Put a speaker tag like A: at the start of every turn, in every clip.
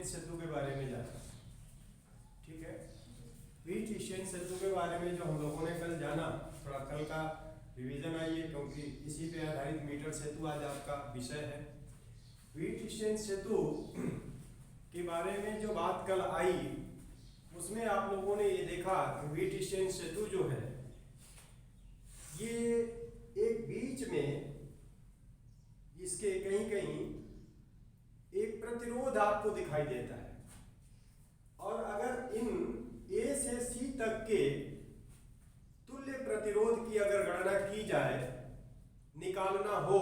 A: Strain सेतु के बारे में जाना। ठीक है, हीट स्ट्रेन सेतु के बारे में जो हम लोगों ने कल जाना, थोड़ा कल का रिवीजन आइए, क्योंकि इसी पे आधारित मीटर सेतु आज आपका विषय है। हीट स्ट्रेन सेतु के बारे में जो बात कल आई उसमें आप लोगों ने ये देखा कि हीट स्ट्रेन सेतु जो है ये एक बीच में इसके कहीं कहीं एक प्रतिरोध आपको दिखाई देता है, और अगर इन ए से सी तक के तुल्य प्रतिरोध की अगर गणना की जाए, निकालना हो,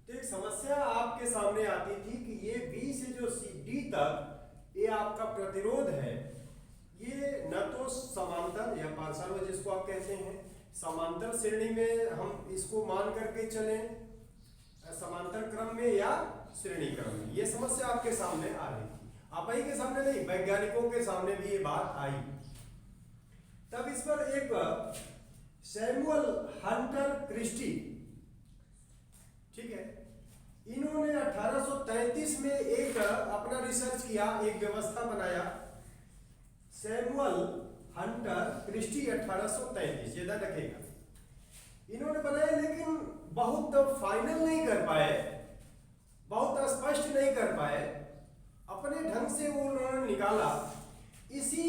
A: तो एक समस्या आपके सामने आती थी कि ये बी से जो सी डी तक ये आपका प्रतिरोध है, ये न तो समांतर या पार्श्व जिसको आप कहते हैं समांतर श्रेणी में हम इसको मान करके चलें, समांतर क्रम में या श्रेणी क्रम में, ये समस्या आपके सामने आ रही थी। आप ही के सामने नहीं, वैज्ञानिकों के सामने भी ये बात आई। तब इस पर एक सैमुअल हंटर क्रिस्टी, ठीक है, इन्होंने 1833 में एक अपना रिसर्च किया, एक व्यवस्था बनाया। सैमुअल हंटर क्रिस्टी 1833, ये ध्यान रखेगा, इन्होंने बनाया, लेकिन बहुत फाइनल नहीं कर पाए, बहुत स्पष्ट नहीं कर पाए, अपने ढंग से वो उन्होंने निकाला। इसी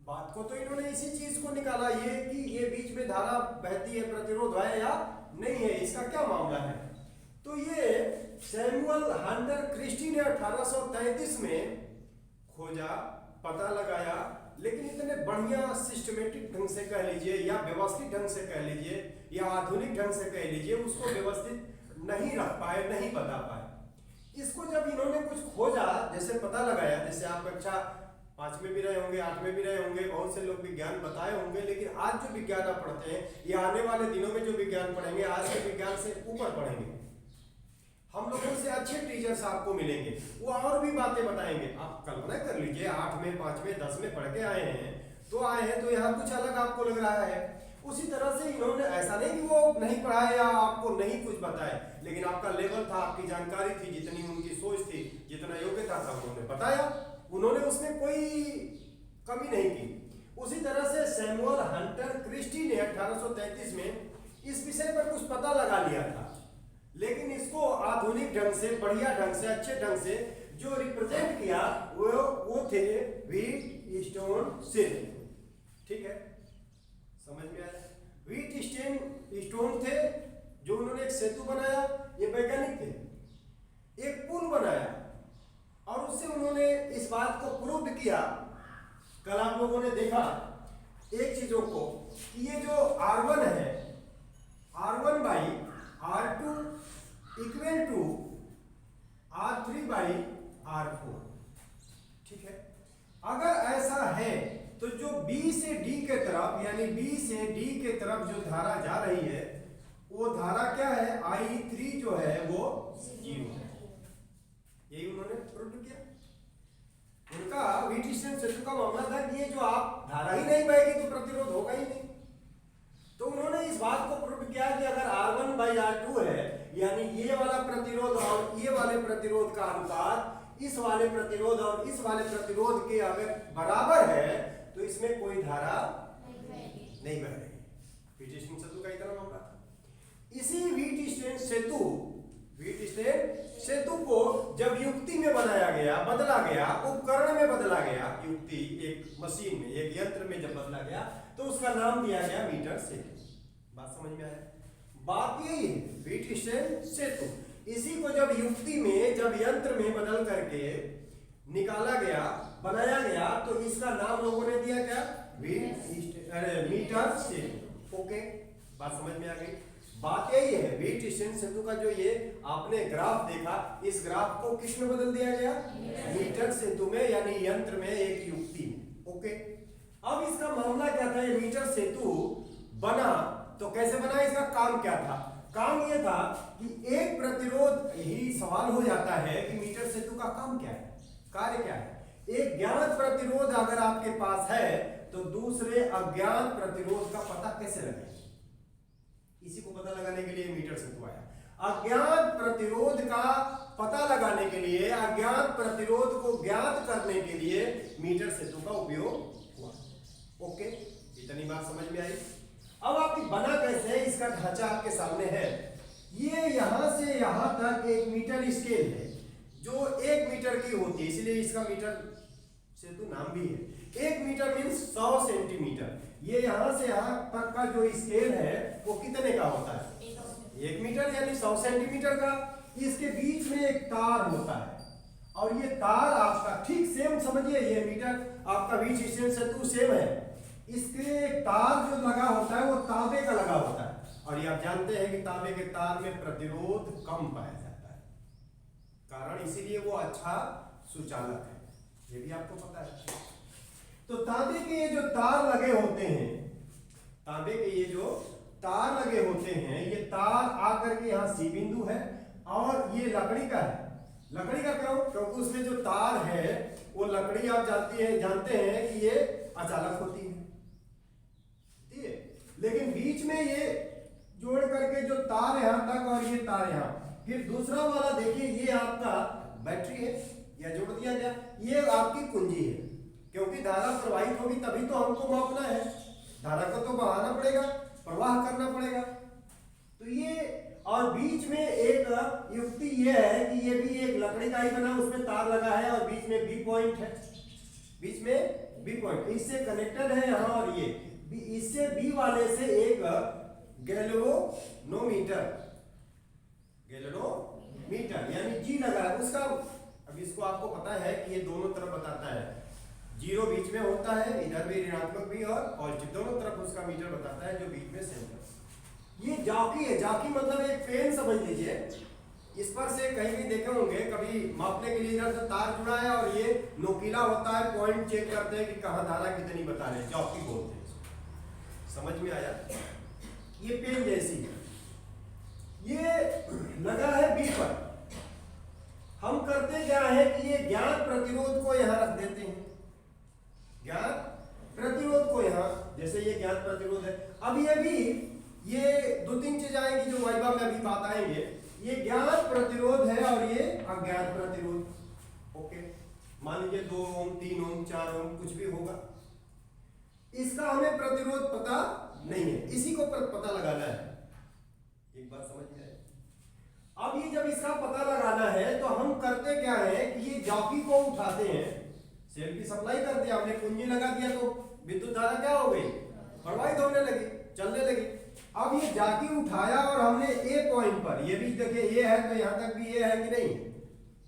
A: बात को तो इन्होंने इसी चीज को निकाला, ये कि ये बीच में धारा बहती है, प्रतिरोध है या नहीं है, इसका क्या मामला है। तो ये सैमुअल हंटर क्रिस्टी ने 1833 में खोजा, पता लगाया, लेकिन इतने बढ़िया सिस्टमेटिक ढंग से कह लीजिए या व्यवस्थित ढंग से कह लीजिए या आधुनिक ढंग से कह लीजिए, उसको व्यवस्थित नहीं रख पाए, नहीं बता पाए। इसको जब इन्होंने कुछ खोजा, जैसे पता लगाया, जैसे आप कक्षा 5 में भी रहे होंगे, 8 में भी रहे होंगे, बहुत से लोग विज्ञान बताए होंगे, लेकिन आज जो विज्ञान आप पढ़ते हैं या आने वाले दिनों में जो विज्ञान पढ़ेंगे, आज के विज्ञान से ऊपर पढ़ेंगे। हम लोगों से अच्छे टीचर्स आपको मिलेंगे, वो और भी बातें बताएंगे। आप कल्पना कर लीजिए 8 में, 5 में, 10 में पढ़ के आए हैं, तो यहाँ कुछ अलग आपको लग रहा है। उसी तरह से इन्होंने, ऐसा नहीं कि वो नहीं पढ़ाए या आपको नहीं कुछ बताए, लेकिन आपका लेवल था, आपकी जानकारी थी, जितनी उनकी सोच थी, जितना योग्यता था, उन्होंने बताया, उन्होंने उसमें कोई कमी नहीं की। उसी तरह से सैमुअल हंटर क्रिस्टी ने 1833 में इस विषय पर कुछ पता लगा लिया था, लेकिन इसको आधुनिक ढंग से, बढ़िया ढंग से, अच्छे ढंग से जो रिप्रेजेंट किया वो थे व्हीट स्टोन सेतु। ठीक है, समझ में आया। व्हीट स्टोन थे जो उन्होंने एक सेतु बनाया, ये वैज्ञानिक थे, एक पुल बनाया, और उससे उन्होंने इस बात को प्रूव किया। कल आप लोगों ने देखा एक चीजों को कि ये जो R1 है, R1 by R2 equal to R3 by R4। ठीक है, अगर ऐसा है तो जो B से D के तरफ, यानी B से D के तरफ जो धारा जा रही है, वो धारा क्या है, I3 जो है वो 0 है। यही उन्होंने प्रूव किया। उनका व्हीट स्ट्रेन सेतु का मामला था कि ये जो आप धारा ही नहीं बहेगी तो प्रतिरोध होगा ही नहीं। तो उन्होंने इस बात को प्रूव किया कि अगर R1 बाई R2 है, यानी ये वाला प्रतिरोध और ये वाले प्रतिरोध का अनुपात इस वाले प्रतिरोध और इस वाले प्रतिरोध के अगर बराबर है, तो इसमें कोई धारा नहीं बह रही। व्हीट स्ट्रेन सेतु का इतना मामला था। इसी व्हीट स्ट्रेन सेतु को जब युक्ति में बनाया गया, बदला गया, उपकरण में बदला गया, युक्ति एक मशीन में, एक यंत्र में जब बदला गया, तो उसका नाम दिया गया मीटर सेतु। बात समझ में आया। बात यही है, व्हीट स्ट्रेन सेतु, इसी को जब युक्ति में, जब यंत्र में बदल करके निकाला गया, बनाया गया, तो इसका नाम लोगों ने दिया क्या, मीटर सेतु। ओके, बात समझ में आ गई। बात यही है, व्हीट स्ट्रेन सेतु का जो ये आपने ग्राफ देखा, इस ग्राफ को किस में बदल दिया गया, मीटर सेतु में, यानी यंत्र में, एक युक्ति में। ओके, अब इसका मामला क्या था, ये मीटर सेतु बना तो कैसे बना, इसका काम क्या था। काम ये था कि एक प्रतिरोध, ही सवाल हो जाता है कि मीटर सेतु का काम क्या है, कार्य क्या है। एक ज्ञात प्रतिरोध अगर आपके पास है तो दूसरे अज्ञात प्रतिरोध का पता कैसे लगाएं, इसी को पता लगाने के लिए मीटर सेतु आया। अज्ञात प्रतिरोध का पता लगाने के लिए, अज्ञात प्रतिरोध को ज्ञात करने के लिए मीटर सेतु का उपयोग हुआ। ओके, इतनी बात समझ में आई। अब आप बना कैसे है, इसका ढांचा आपके सामने है। ये यहां से यहां तक 1 मीटर स्केल है जो 1 मीटर की होती है, इसलिए इसका मीटर सेतु नाम भी है। 1 मीटर मीन्स 100 सेंटीमीटर। ये यहां से यहां तक का जो स्केल है वो कितने का होता है? 1 मीटर यानी 100 सेंटीमीटर का। इसके बीच में एक तार होता है और ये तार आपका ठीक सेम समझिए, ये मीटर आपका बीच स्टेशन सेतु सेम है। इसके तार जो लगा होता है वो तांबे का लगा होता है और ये आप जानते हैं कि तांबे के तार में प्रतिरोध कम पाया जाता है, कारण इसीलिए वो अच्छा सुचालक है, ये भी आपको पता है। तो तांबे के ये जो तार लगे होते हैं, तांबे के ये जो तार लगे होते हैं, ये तार आकर के यहाँ सी बिंदु है और ये लकड़ी का है। लकड़ी का क्यों? क्योंकि उसमें जो तार है वो लकड़ी आप जानते हैं कि ये अचालक होती है, ठीक है। लेकिन बीच में ये जोड़ करके जो तार यहाँ तक और ये तार यहाँ, फिर दूसरा वाला देखिए, ये आपका बैटरी है या जोड़ दिया गया, ये आपकी कुंजी है। क्योंकि धारा प्रवाहित होगी तभी तो हमको मापना है, धारा को तो बहाना पड़ेगा, प्रवाह करना पड़ेगा। तो ये और बीच में एक युक्ति ये है कि ये भी एक लकड़ी का ही बना, उसमें तार लगा है और बीच में बी पॉइंट है, बीच में बी पॉइंट इससे कनेक्टेड है यहाँ, और ये इससे बी वाले से एक गैल्वेनोमीटर यानी जी लगा है उसका। अब इसको आपको पता है कि ये दोनों तरफ बताता है, जीरो बीच में होता है, इधर भी ऋणात्मक भी और पॉजिटिव, दोनों तरफ उसका मीटर बताता है, जो बीच में सेंटर। ये जॉकी है, जॉकी मतलब एक पेन समझ लीजिए। इस पर से कहीं भी देखे होंगे कभी मापने के लिए, इधर से तार जुड़ा है और ये नोकीला होता है, पॉइंट चेक करते हैं कि कहाँ धारा कितनी बता रहे हैं, जॉकी बोलते हैं। समझ में आया? ये पेन जैसी है, ये लगा है बी पर। हम करते क्या है कि ये ज्ञात प्रतिरोध को यहाँ रख देते हैं, ज्ञात प्रतिरोध को यहाँ, जैसे ये ज्ञात प्रतिरोध है। अब ये भी ये 2-3 चीज आएंगी जो वाइवा में अभी बात आएंगे। ये ज्ञात प्रतिरोध है और ये अज्ञात प्रतिरोध। ओके, मान लीजिए 2 ओम 3 ओम 4 ओम कुछ भी होगा, इसका हमें प्रतिरोध पता नहीं है, इसी को पता लगाना है। एक बात समझ में आए? अब ये जब इसका पता लगाना है तो हम करते क्या है कि ये जॉकी को उठाते हैं, सेल की सप्लाई कर दिया हमने, कुंजी लगा दिया तो विद्युत धारा क्या हो गई? प्रवाहित होने लगी, चलने लगी। अब ये जाकी उठाया और हमने ए पॉइंट पर, ये भी देखिए ये है तो यहाँ तक भी ये है कि नहीं,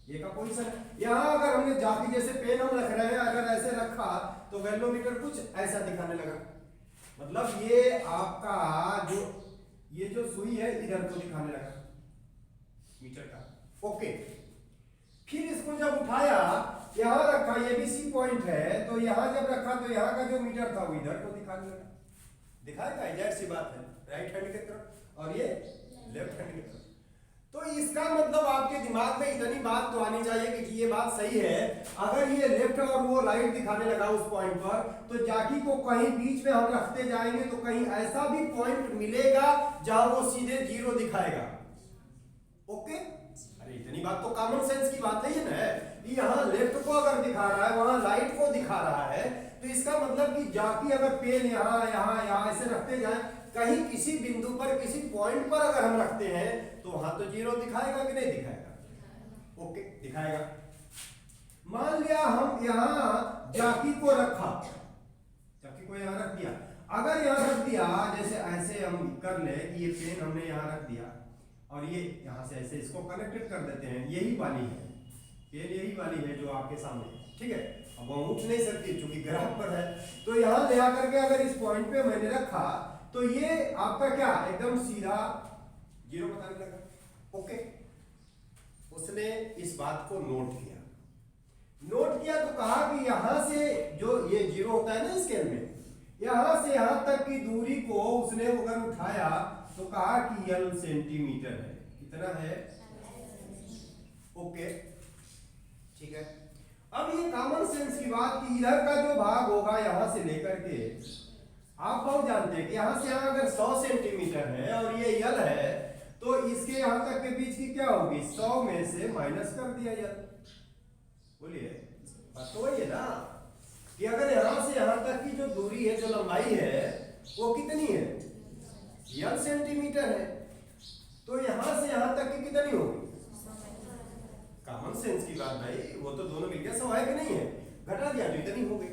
A: ये का पोजीशन है। यहाँ अगर हमने जाकी जैसे पेन हम रख रहे हैं, अगर ऐसे रखा तो गैल्वेनोमीटर कुछ ऐसा दिखाने लगा, मतलब ये आपका ये जो सुई है इधर को दिखाने लगा मीटर का। ओके, फिर इसको जब उठाया यहाँ रखा, ये भी सी पॉइंट है, तो यहाँ जब रखा तो यहाँ का जो मीटर था वो इधर को दिखाने लगा। दिखाएगा, जाहिर सी बात है, राइट हैंड की तरफ और ये लेफ्ट हैंड की तरफ। तो इसका मतलब आपके दिमाग में इतनी बात तो आनी चाहिए कि ये बात सही है। अगर ये लेफ्ट और वो राइट दिखाने लगा उस पॉइंट पर, तो जाकी को कहीं बीच में हम रखते जाएंगे तो कहीं ऐसा भी पॉइंट मिलेगा जहां वो सीधे जीरो दिखाएगा। ओके, अरे इतनी बात तो कॉमन सेंस की बात है ये ना, यहाँ लेफ्ट को अगर दिखा रहा है वहां राइट को दिखा रहा है, तो इसका मतलब कि जाकी अगर पेन यहाँ यहाँ यहाँ ऐसे रखते जाए, कहीं किसी बिंदु पर किसी पॉइंट पर अगर हम रखते हैं तो वहां तो जीरो दिखाएगा कि नहीं दिखाएगा? ओके, दिखाएगा। मान लिया हम यहाँ जाकी को रखा, जाकी को यहाँ रख दिया, अगर यहाँ रख दिया जैसे ऐसे हम कर ले कि ये पेन हमने यहाँ रख दिया और ये यहाँ से ऐसे इसको कनेक्टेड कर देते हैं, यही वाली है पेन, यही वाली है जो आपके सामने, ठीक है। अब वो उठ नहीं सकती क्योंकि ग्राफ पर है, तो यहाँ ले आकर के अगर इस पॉइंट पे मैंने रखा तो ये आपका क्या एकदम सीधा जीरो बताने लगा। ओके, उसने इस बात को नोट किया, तो कहा कि यहां से जो ये जीरो होता है ना स्केल में, यहां से यहां तक की दूरी को उसने अगर उठाया तो कहा कि L सेंटीमीटर है। कितना है? ओके, ठीक है। अब ये कॉमन सेंस की बात कि इधर का जो भाग होगा यहां से लेकर के, आप बहुत जानते हैं कि यहां से यहां अगर 100 सेंटीमीटर है और ये L है, तो इसके यहां तक के बीच की क्या होगी, 100 में से माइनस कर दिया यल। बोलिए, बात तो वही है ना कि अगर यहां से यहां तक की जो दूरी है, जो लंबाई है, वो कितनी है, यल सेंटीमीटर है, तो यहां से यहां तक की कितनी होगी, कॉमन सेंस की बात भाई, वो तो दोनों मिलकर सवाल के नहीं है, घटा दिया तो इतनी हो गई।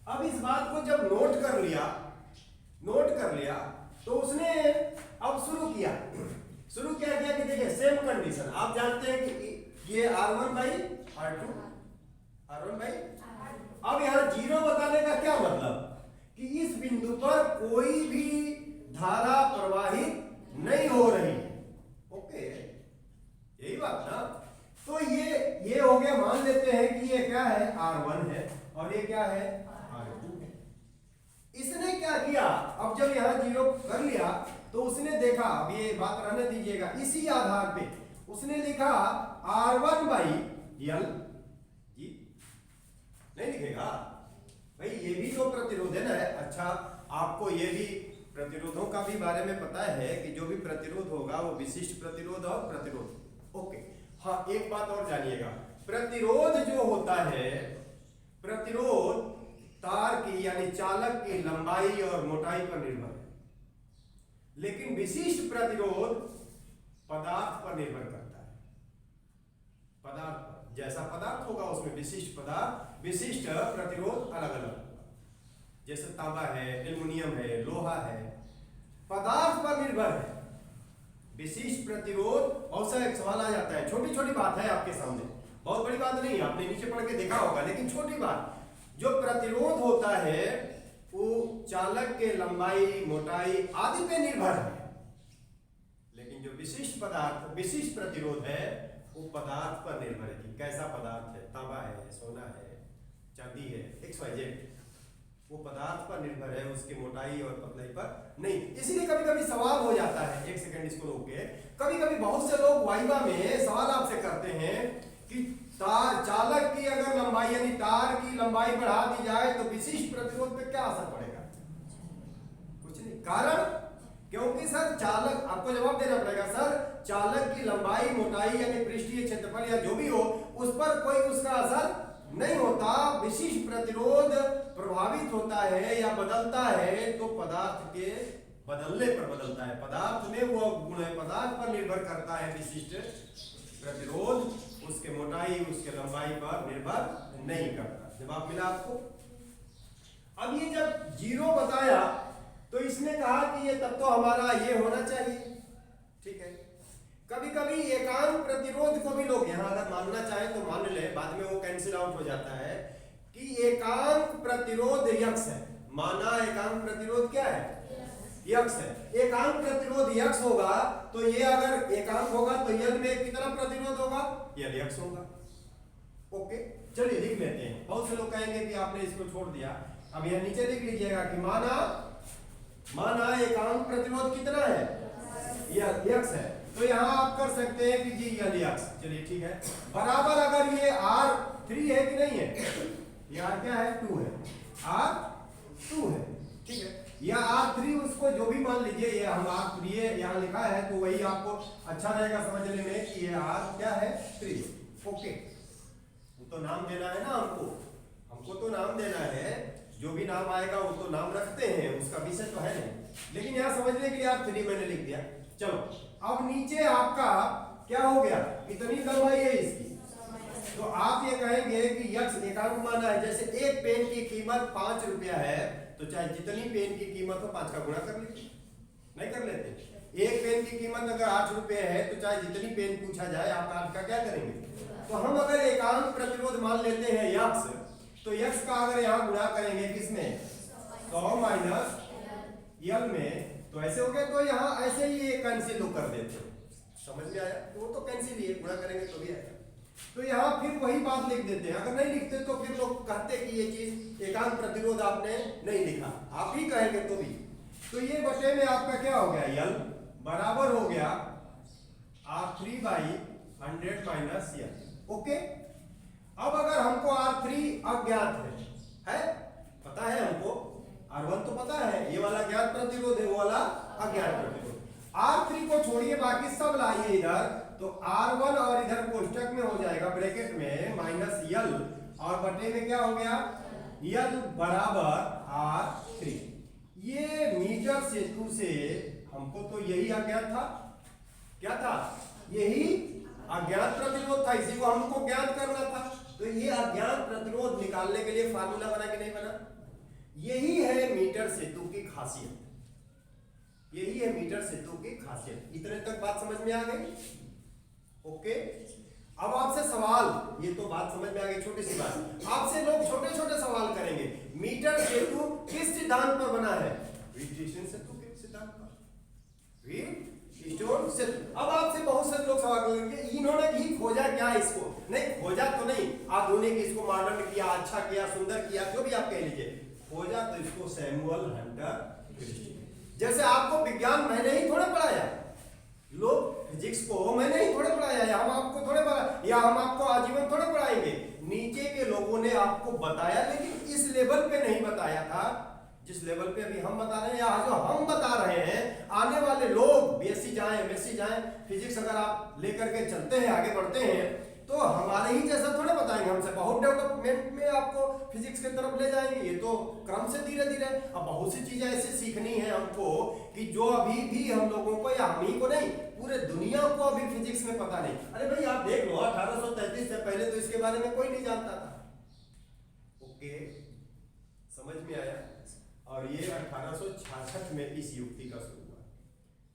A: अब इस बात को जब नोट कर लिया तो उसने अब शुरू किया कि देखिए सेम कंडीशन, आप जानते हैं कि ये R1 बाई R2, अब यहां जीरो बताने का क्या मतलब कि इस बिंदु पर कोई भी धारा प्रवाहित नहीं हो रही। ओके, यही बात ना। तो ये हो गया, मान लेते हैं कि ये क्या है, R1 है और ये क्या है, R2 है। इसने क्या किया, अब जब यहां जीरो कर लिया तो उसने देखा, अब ये बात रहने दीजिएगा, इसी आधार पे उसने लिखा R1 बाई यल, नहीं लिखेगा भाई, ये भी तो प्रतिरोध है ना। अच्छा, आपको ये भी प्रतिरोधों का भी बारे में पता है कि जो भी प्रतिरोध होगा वो विशिष्ट प्रतिरोध और प्रतिरोध। ओके, हाँ, एक बात और जानिएगा, प्रतिरोध जो होता है, प्रतिरोध तार की यानी चालक की लंबाई और मोटाई पर निर्भर है, लेकिन विशिष्ट प्रतिरोध पदार्थ पर निर्भर करता है। पदार्थ पर, जैसा पदार्थ होगा उसमें विशिष्ट प्रतिरोध अलग अलग होगा। जैसे तांबा है, एल्युमिनियम है, लोहा है, पदार्थ पर निर्भर है विशिष्ट प्रतिरोध। बहुत सा एक सवाल आ जाता है, छोटी छोटी बात है आपके सामने, बहुत बड़ी बात नहीं है, आपने नीचे पढ़ के देखा होगा, लेकिन छोटी बात, जो प्रतिरोध होता है वो चालक के लंबाई, मोटाई आदि पे निर्भर है, लेकिन जो विशिष्ट प्रतिरोध है वो पदार्थ पर निर्भर है कि कैसा पदार्थ है, तांबा है, सोना है, चांदी है, XYZ, वो पदार्थ पर निर्भर है, उसकी मोटाई और पतलाई पर नहीं। इसीलिए कभी कभी सवाल हो जाता है, एक सेकंड इसको रोक के, कभी कभी बहुत से लोग वाइवा में सवाल आपसे करते हैं कि तार चालक की अगर लंबाई यानी तार की लंबाई बढ़ा दी जाए तो विशिष्ट प्रतिरोध पे क्या असर पड़ेगा, कुछ नहीं। कारण, क्योंकि सर चालक, आपको जवाब देना पड़ेगा सर, चालक की लंबाई, मोटाई यानी पृष्ठीय क्षेत्रफल या जो भी हो, उस पर कोई उसका असर नहीं होता। विशिष्ट प्रतिरोध प्रभावित होता है या बदलता है तो पदार्थ के बदलने पर बदलता है, पदार्थ में वो गुण है, पदार्थ पर निर्भर करता है विशिष्ट प्रतिरोध, उसके मोटाई, उसके लंबाई पर निर्भर नहीं करता। जवाब मिला आपको। अब ये जब जीरो बताया तो इसने कहा कि ये तब तो हमारा ये होना चाहिए, ठीक है। कभी कभी एकांक प्रतिरोध को भी लोग यहां अगर मानना चाहें तो मान ले, बाद में वो कैंसिल आउट हो जाता है कि एकांक प्रतिरोध यक्स है। माना एकांक प्रतिरोध क्या है, यक्स है। एकांक प्रतिरोध यक्स होगा तो ये अगर एकांक होगा तो यल में कितना प्रतिरोध होगा, यल यक्स होगा। ओके, चलिए लिख लेते हैं। बहुत से लोग कहेंगे कि आपने इसको छोड़ दिया, अब यह नीचे लिख लीजिएगा कि माना एकांक प्रतिरोध कितना है, यक्स है, तो यहां आप कर सकते हैं कि जी यल यक्स, चलिए ठीक है, बराबर अगर ये R3 है कि नहीं है, ये R क्या है, 2 है, R2 है, ठीक है, या R3 उसको जो भी मान लीजिए, ये हम R3 यहाँ लिखा है तो वही आपको अच्छा रहेगा समझने में कि ये R क्या है, 3। ओके, वो तो नाम देना है ना हमको तो नाम देना है, जो भी नाम आएगा वो तो नाम रखते हैं, उसका विषय तो है नहीं, लेकिन यहाँ समझने के लिए R3 मैंने लिख दिया। चलो, अब नीचे आपका क्या हो गया, कितनी लंबाई है इसकी, तो आप ये कहेंगे कि यक्स एकांक माना है, जैसे एक पेन की कीमत 5 रुपया है तो चाहे जितनी पेन की कीमत हो 5 का गुणा कर लीजिए, नहीं कर लेते। एक पेन की कीमत अगर 8 रुपये है तो चाहे जितनी पेन पूछा जाए आप 8 का क्या करेंगे। तो हम अगर एकांक प्रतिरोध मान लेते हैं यक्स, तो यक्स का अगर यहाँ गुणा करेंगे किसमें, 100 माइनस यल में, तो ऐसे हो गए। तो यहाँ ऐसे ही ये कैंसिल कर देते हैं, समझ में आया, तो वो तो कैंसिल ही है, गुणा करेंगे तो भी आएगा। तो यहाँ फिर वही बात लिख देते हैं, अगर नहीं लिखते तो फिर लोग कहते कि ये चीज एकांक प्रतिरोध आपने नहीं लिखा, आप ही कहेंगे तो भी। तो ये बटे में आपका क्या हो गया, यल बराबर हो गया R3 by 100 minus L. Okay, अब अगर हमको R3 अज्ञात है पता है हमको, R1 तो पता है, ये वाला ज्ञात प्रतिरोध है, वो वाला अज्ञात प्रतिरोध। R3 को छोड़िए, बाकी सब लाइए इधर, तो R1 और इधर कोष्टक में हो जाएगा ब्रैकेट में -L, और बटे में क्या हो गया, L बराबर R3। ये मीटर सेतु से हमको तो यही अज्ञात था, क्या था, यही अज्ञात प्रतिरोध था, इसी को हमको ज्ञात करना था। तो ये अज्ञात प्रतिरोध निकालने के लिए फार्मूला बना कि नहीं बना? यही है मीटर सेतु की खासियत, यही है मीटर सेतु की खासियत। इतने तक बात समझ में आ गई? ओके। अब आपसे सवाल, ये तो बात समझ में आ गई, छोटी सी बात, आपसे लोग छोटे छोटे सवाल करेंगे। मीटर सेतु किस सिद्धांत पर बना है? व्हीटस्टोन सेतु के सिद्धांत पर, व्हीटस्टोन सेतु। अब आपसे बहुत से लोग सवाल करेंगे इन्होंने ही खोजा क्या इसको? नहीं खोजा तो नहीं, आधुनिक इसको मॉडर्न किया, अच्छा किया, सुंदर किया, जो भी आप कह लीजिए, खोजा तो इसको सैमुअल हंटर क्रिस्टी। जैसे आपको विज्ञान मैंने ही थोड़े पढ़ाया, लोग फिजिक्स को मैंने ही थोड़े पढ़ाया, या हम आपको थोड़े पढ़ा, या हम आपको आजीवन थोड़े पढ़ाएंगे। नीचे के लोगों ने आपको बताया, लेकिन इस लेवल पे नहीं बताया था जिस लेवल पे अभी हम बता रहे हैं, या जो हम बता रहे हैं। आने वाले लोग बीएससी जाएं, एमएससी जाएं, फिजिक्स अगर आप लेकर के चलते हैं, आगे बढ़ते हैं, तो हमारे ही जैसा थोड़े बताएंगे, हमसे बहुत डेवलपमेंट में आपको फिजिक्स की तरफ ले जाएंगे। ये तो क्रम से धीरे धीरे, अब बहुत सी चीजें ऐसे सीखनी है हमको कि जो अभी भी हम लोगों को, या हम ही को नहीं, पूरे दुनिया को अभी फिजिक्स में पता नहीं। अरे भाई आप देख लो, 1833 से पहले तो इसके बारे में कोई नहीं जानता था। ओके, समझ में आया? और ये 1866 में इस युक्ति का शुरू हुआ।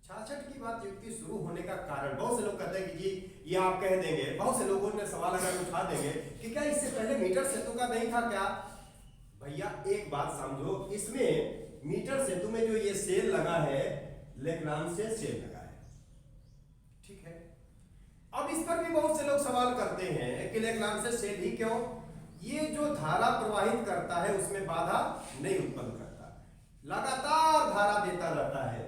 A: 66 की बात युक्ति शुरू होने का कारण, बहुत से लोग कहते हैं कि जी ये आप कह देंगे, बहुत से लोगों ने सवाल अगर उठा देंगे कि क्या इससे पहले मीटर सेतु का नहीं था क्या? भैया एक बात समझो, इसमें मीटर सेतु में जो ये सेल लगा है, लेग्रांज से सेल लगा है, ठीक है। अब इस पर भी बहुत से लोग सवाल करते हैं कि लेग्रांज से सेल ही क्यों? ये जो धारा प्रवाहित करता है उसमें बाधा नहीं उत्पन्न करता, लगातार धारा देता रहता है,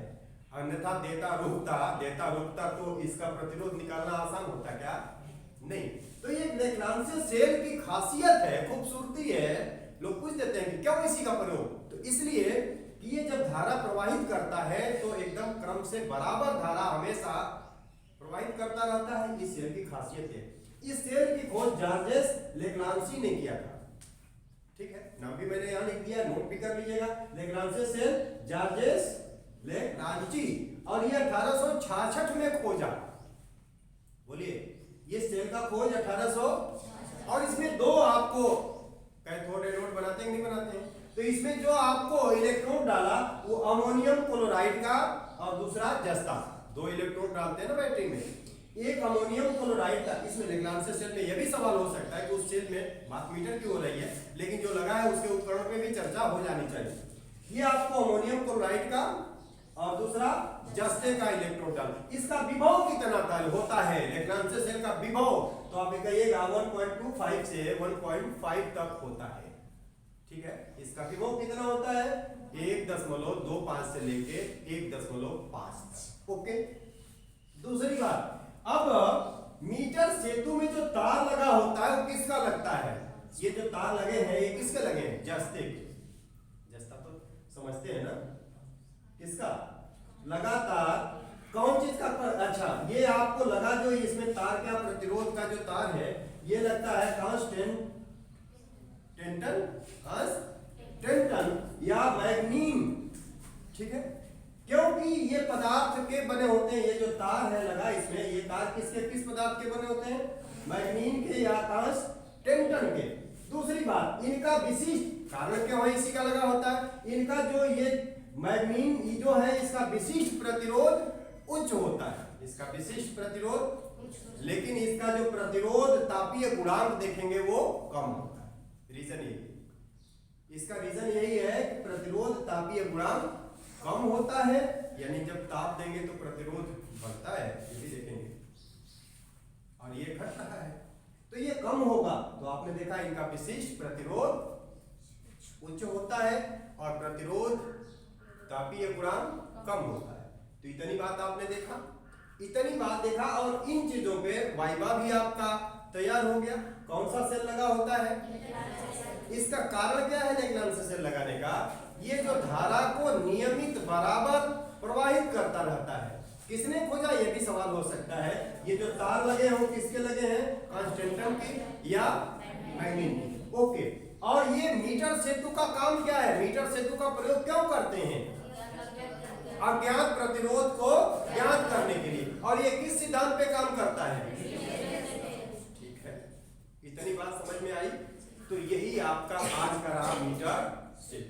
A: अन्यथा देता रुकता तो इसका प्रतिरोध निकालना आसान होता क्या? नहीं। तो ये लेग्रांज से सेल की खासियत है, खूबसूरती है। लोग पूछ देते हैं कि क्यों इसी का प्रयोग? तो इसलिए कि ये जब धारा प्रवाहित करता है तो एकदम क्रम से बराबर धारा हमेशा प्रवाहित करता रहता है, इस सेल की खासियत है। इस सेल की खोज जॉर्जेस लेग्रांजी ने किया था, ठीक है, नाम भी मैंने यहां लिख दिया, नोट भी कर लीजिएगा। लेग्रांज सेल जॉर्जेस लेग्रांजी, और ये 1866 में खोजा। बोलिए, ये सेल का खोज 1800, और इसमें दो आपको कैथोड एनोड बनाते हैं नहीं बनाते हैं? तो इसमें जो आपको इलेक्ट्रोड डाला वो अमोनियम क्लोराइड का, और दूसरा जस्ता। दो इलेक्ट्रोड डालते हैं ना बैटरी में, एक अमोनियम क्लोराइड का। इसमें लेग्रांज सेल में यह भी सवाल हो सकता है कि उस सेल में बात मीटर की हो रही है, लेकिन जो लगा है उसके उपकरण पे भी चर्चा हो जानी चाहिए। ये आपको अमोनियम क्लोराइड का और दूसरा जस्ते का इलेक्ट्रोड डाल। इसका विभव कितना होता है? लेग्रांज सेल का विभव तो आप कहिएगा 1.25 से 1.5 तक होता है, ठीक है। इसका विभव कितना होता है? 1.25 से लेके 1.5 तक। ओके, दूसरी बात, अब मीटर सेतु में जो तार लगा होता है वो किसका लगता है? ये जो तार लगे हैं ये किसके लगे हैं? जस्ते के। जस्ता तो समझते हैं ना, किसका? लगातार कौन चीज का? अच्छा, ये आपको लगा जो इसमें तार का प्रतिरोध का जो तार है ये लगता है कांस्टेंट या मैग्नीन, ठीक है, क्योंकि ये पदार्थ के बने होते हैं। ये जो तार है लगा इसमें, ये तार किस पदार्थ के बने होते हैं? मैग्नीन के या कांस्टेंटन के। दूसरी बात, इनका विशिष्ट कारण क्यों है इसी का लगा होता है? इनका जो ये मैग्नीन जो है इसका विशिष्ट प्रतिरोध उच्च होता है, इसका विशिष्ट प्रतिरोध, लेकिन इसका जो प्रतिरोध तापीय गुणांक देखेंगे वो कम होता है। रीजन यही, इसका रीजन यही है कि प्रतिरोध तापीय गुणांक कम होता है, यानी जब ताप देंगे तो प्रतिरोध बढ़ता है, ये भी देखेंगे, और ये घट रहा है तो ये कम होगा। तो आपने देखा इनका विशिष्ट प्रतिरोध उच्च होता है और प्रतिरोध तापीय गुणांक कम होता है। तो इतनी बात आपने देखा, इतनी बात देखा, और इन चीजों पे वाइवा भी आपका तैयार हो गया। कौन सा सेल लगा होता है? इसका कारण क्या है लेग्रांज सेल लगाने का? ये जो धारा को नियमित बराबर प्रवाहित करता रहता है, किसने खोजा, ये भी सवाल हो सकता है। ये जो तार लगे हैं वो किसके लगे हैं, कांस्टेंटम के या मैग्नीट के। ओके, और ये मीटर सेतु का काम क्या है, मीटर सेतु का प्रयोग क्यों करते हैं, अज्ञात प्रतिरोध को ज्ञात करने के लिए। और ये किस सिद्धांत पे काम करता है, ठीक है, इतनी बात समझ में आई। तो यही आपका आज का रहा मीटर